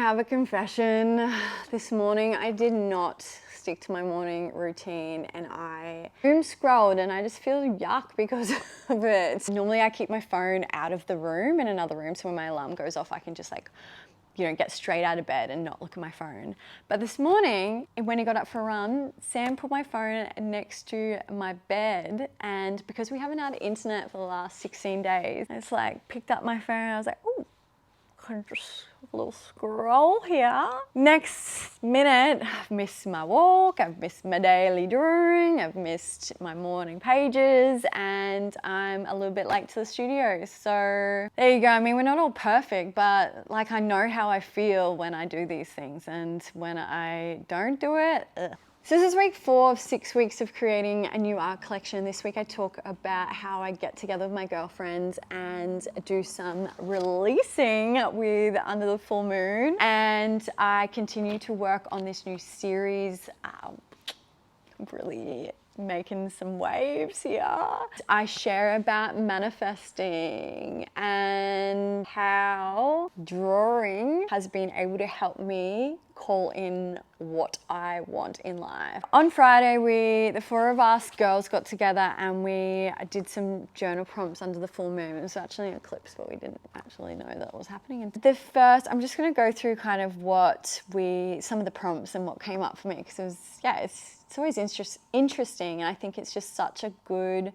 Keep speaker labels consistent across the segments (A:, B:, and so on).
A: have a confession. This morning I did not stick to my morning routine and I doom scrolled and I just feel yuck because of it. Normally I keep my phone out of the room in another room, so when my alarm goes off I can just get straight out of bed and not look at my phone. But this morning, when he got up for a run, Sam put my phone next to my bed, and because we haven't had internet for the last 16 days, it's like picked up my phone and I was like, oh, just a little scroll here. Next minute, I've missed my walk, I've missed my daily drawing, I've missed my morning pages, and I'm a little bit late to the studio. So there you go. I mean, we're not all perfect, but like I know how I feel when I do these things, and when I don't do it, ugh. So this is week 4 of 6 weeks of creating a new art collection. This week I talk about how I get together with my girlfriends and do some releasing with Under the Full Moon. And I continue to work on this new series. Really making some waves here. I share about manifesting and how drawing has been able to help me call in what I want in life. On Friday, the 4 of us girls got together and we did some journal prompts under the full moon. It was actually an eclipse, but we didn't actually know that was happening. And the first, I'm just going to go through kind of some of the prompts and what came up for me, because it was, it's always interesting, and I think it's just such a good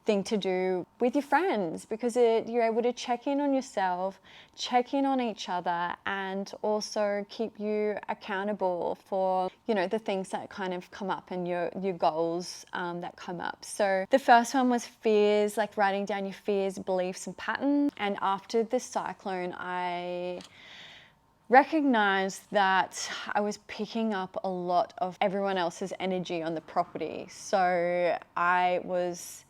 A: thing to do with your friends, because you're able to check in on yourself, check in on each other, and also keep you accountable for, the things that kind of come up and your goals that come up. So the first one was fears, like writing down your fears, beliefs, and patterns. And after the cyclone, I recognized that I was picking up a lot of everyone else's energy on the property. So I was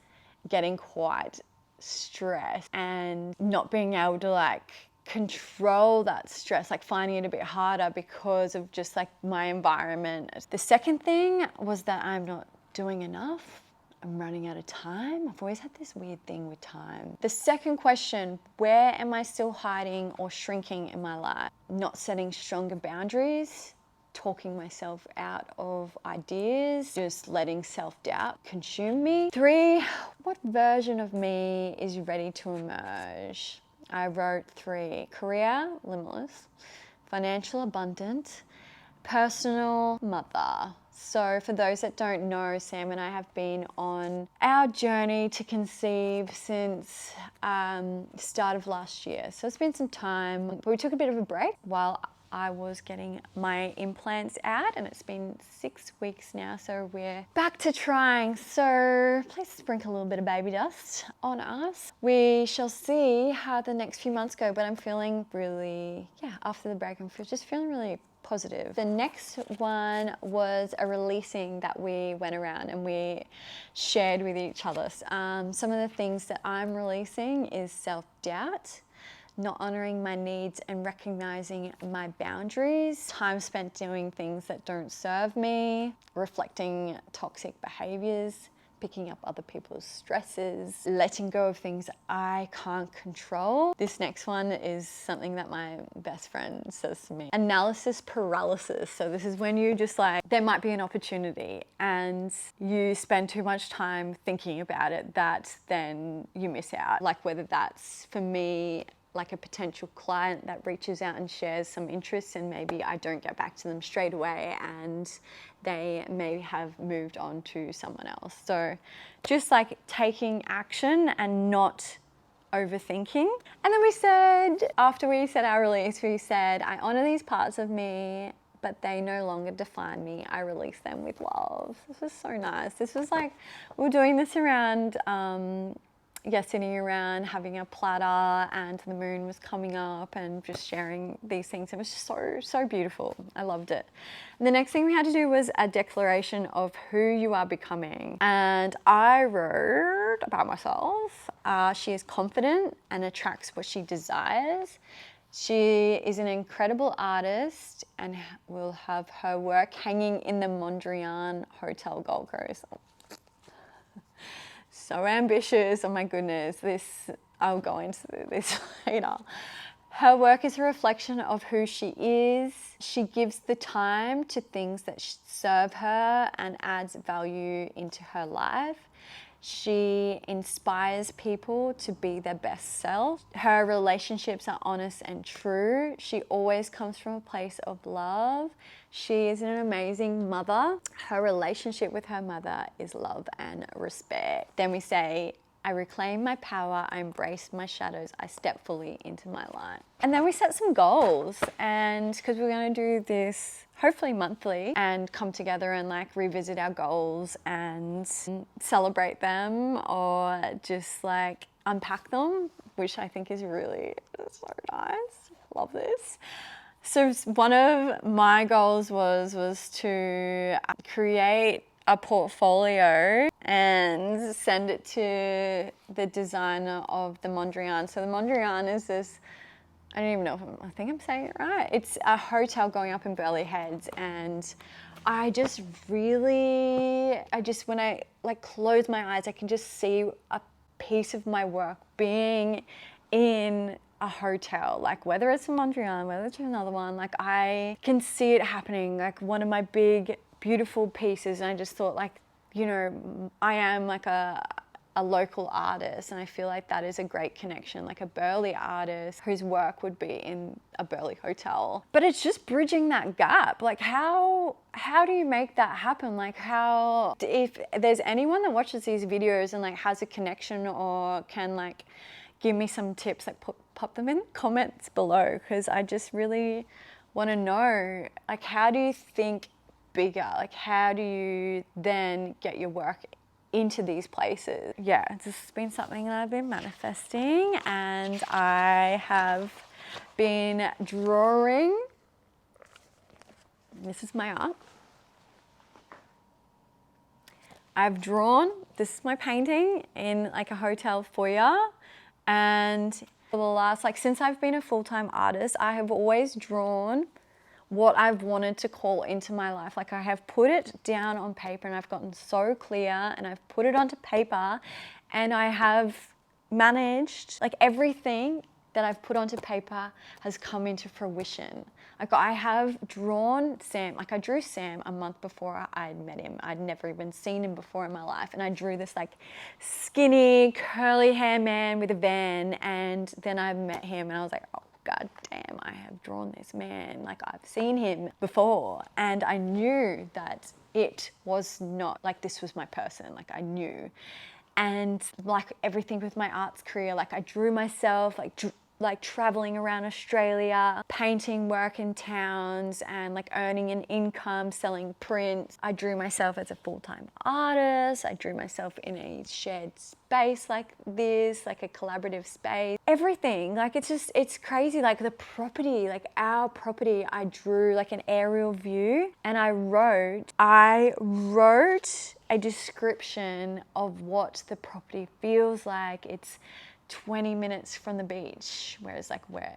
A: getting quite stressed and not being able to control that stress, finding it a bit harder because of just my environment. The second thing was that I'm not doing enough. I'm running out of time. I've always had this weird thing with time. The second question, where am I still hiding or shrinking in my life? Not setting stronger boundaries, talking myself out of ideas, just letting self-doubt consume me. 3, what version of me is ready to emerge? I wrote 3, career, limitless, financial, abundant, personal, mother. So for those that don't know, Sam and I have been on our journey to conceive since start of last year. So it's been some time, but we took a bit of a break while I was getting my implants out, and it's been 6 weeks now, so we're back to trying. So please sprinkle a little bit of baby dust on us. We shall see how the next few months go, but I'm feeling really, after the break, I'm just feeling really positive. The next one was a releasing that we went around and we shared with each other. Some of the things that I'm releasing is self-doubt, not honoring my needs and recognizing my boundaries, time spent doing things that don't serve me, reflecting toxic behaviors, picking up other people's stresses, letting go of things I can't control. This next one is something that my best friend says to me. Analysis paralysis. So this is when you just there might be an opportunity and you spend too much time thinking about it that then you miss out. Whether that's, for me, a potential client that reaches out and shares some interests, and maybe I don't get back to them straight away and they may have moved on to someone else. So just taking action and not overthinking. And then after we said our release, we said, I honor these parts of me, but they no longer define me. I release them with love. This was so nice. This was we were doing this around, sitting around having a platter, and the moon was coming up and just sharing these things. It was just so beautiful. I loved it. And the next thing we had to do was a declaration of who you are becoming. And I wrote about myself. She is confident and attracts what she desires. She is an incredible artist and will have her work hanging in the Mondrian Hotel Gold Coast. So ambitious, oh my goodness, I'll go into this later. Her work is a reflection of who she is. She gives the time to things that serve her and adds value into her life. She inspires people to be their best self. Her relationships are honest and true. She always comes from a place of love. She is an amazing mother. Her relationship with her mother is love and respect. Then we say, I reclaim my power, I embrace my shadows, I step fully into my light. And then we set some goals, and because we're going to do this hopefully monthly and come together and like revisit our goals and celebrate them or just like unpack them, which I think is really so nice. Love this. So one of my goals was to create a portfolio and send it to the designer of the Mondrian. So the Mondrian is this, I don't even know if I think I'm saying it right. It's a hotel going up in Burleigh Heads, and when I like close my eyes, I can just see a piece of my work being in a hotel, like whether it's a Mondrian, whether it's another one, like I can see it happening, like one of my big beautiful pieces. And I just thought, like, you know, I am like a local artist, and I feel like that is a great connection, like a Burleigh artist whose work would be in a Burleigh hotel. But it's just bridging that gap. Like how do you make that happen? Like how, if there's anyone that watches these videos and like has a connection or can like give me some tips, like pop them in the comments below, because I just really want to know, like, how do you think bigger? Like how do you then get your work into these places? Yeah, this has been something that I've been manifesting, and I have been drawing. This is my art. I've drawn, this is my painting in like a hotel foyer, and for the last, like since I've been a full-time artist, I have always drawn what I've wanted to call into my life. Like I have put it down on paper, and I've gotten so clear, and I've put it onto paper, and I have managed, like everything that I've put onto paper has come into fruition. Like I have drawn Sam, like I drew Sam a month before I'd met him. I'd never even seen him before in my life. And I drew this like skinny, curly hair man with a van. And then I met him and I was like, oh, God damn, I have drawn this man. Like I've seen him before. And I knew that it was not, like this was my person. Like I knew. And like everything with my arts career, like I drew myself, like traveling around Australia, painting work in towns and like earning an income, selling prints. I drew myself as a full-time artist. I drew myself in a shared space like this, like a collaborative space. Everything, like it's crazy. Like the property, like our property, I drew like an aerial view, and I wrote a description of what the property feels like. It's 20 minutes from the beach, whereas like we're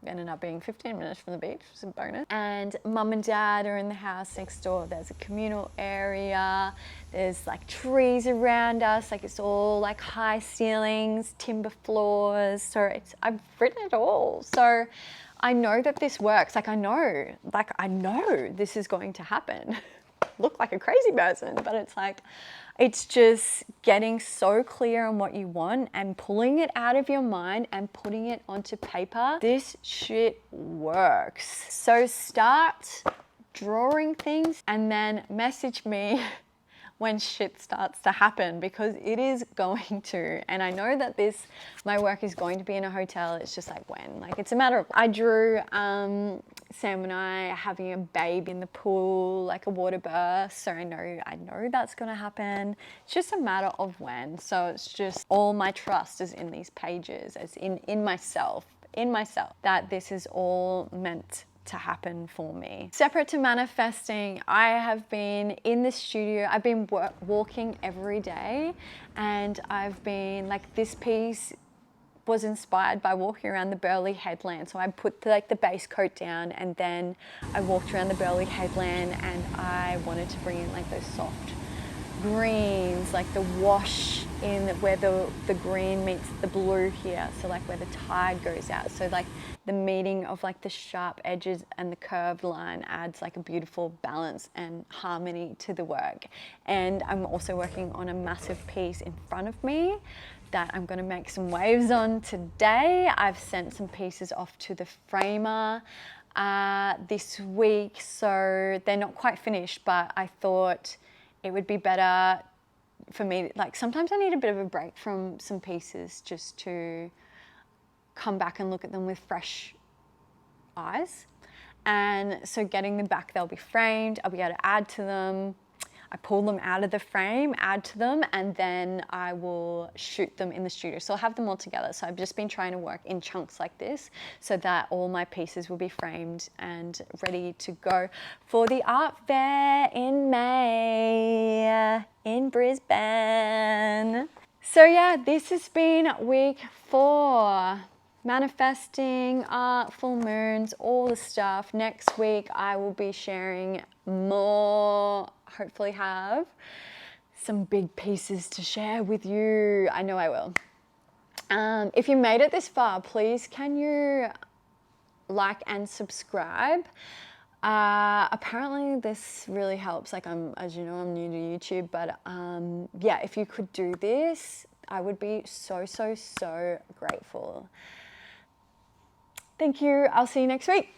A: ended up being 15 minutes from the beach, which is a bonus. And mum and dad are in the house next door. There's a communal area. There's like trees around us. Like it's all like high ceilings, timber floors. So I've written it all. So I know that this works. Like I know this is going to happen. Look like a crazy person, but it's like, it's just getting so clear on what you want and pulling it out of your mind and putting it onto paper. This shit works. So start drawing things and then message me when shit starts to happen, because it is going to. And I know that my work is going to be in a hotel. It's just like when, like it's a matter of, I drew Sam and I having a baby in the pool, like a water birth. So I know that's gonna happen. It's just a matter of when. So it's just all my trust is in these pages, as in myself, that this is all meant to happen for me. Separate to manifesting, I have been in the studio. I've been walking every day, and I've been like, this piece was inspired by walking around the Burleigh headland. So I put the base coat down, and then I walked around the Burleigh headland, and I wanted to bring in like those soft greens, like the wash in where the green meets the blue here, so like where the tide goes out, so like the meeting of like the sharp edges and the curved line adds like a beautiful balance and harmony to the work. And I'm also working on a massive piece in front of me that I'm going to make some waves on today. I've sent some pieces off to the framer this week, so they're not quite finished, but I thought it would be better for me, like sometimes I need a bit of a break from some pieces just to come back and look at them with fresh eyes. And so getting them back, they'll be framed, I'll be able to add to them. I pull them out of the frame, add to them, and then I will shoot them in the studio. So I'll have them all together. So I've just been trying to work in chunks like this so that all my pieces will be framed and ready to go for the art fair in May in Brisbane. So yeah, this has been week 4. Manifesting, art, full moons, all the stuff. Next week I will be sharing more, hopefully have some big pieces to share with you. I know I will. If you made it this far, please can you like and subscribe? Apparently this really helps. Like as you know, I'm new to YouTube, but yeah, if you could do this, I would be so, so, so grateful. Thank you. I'll see you next week.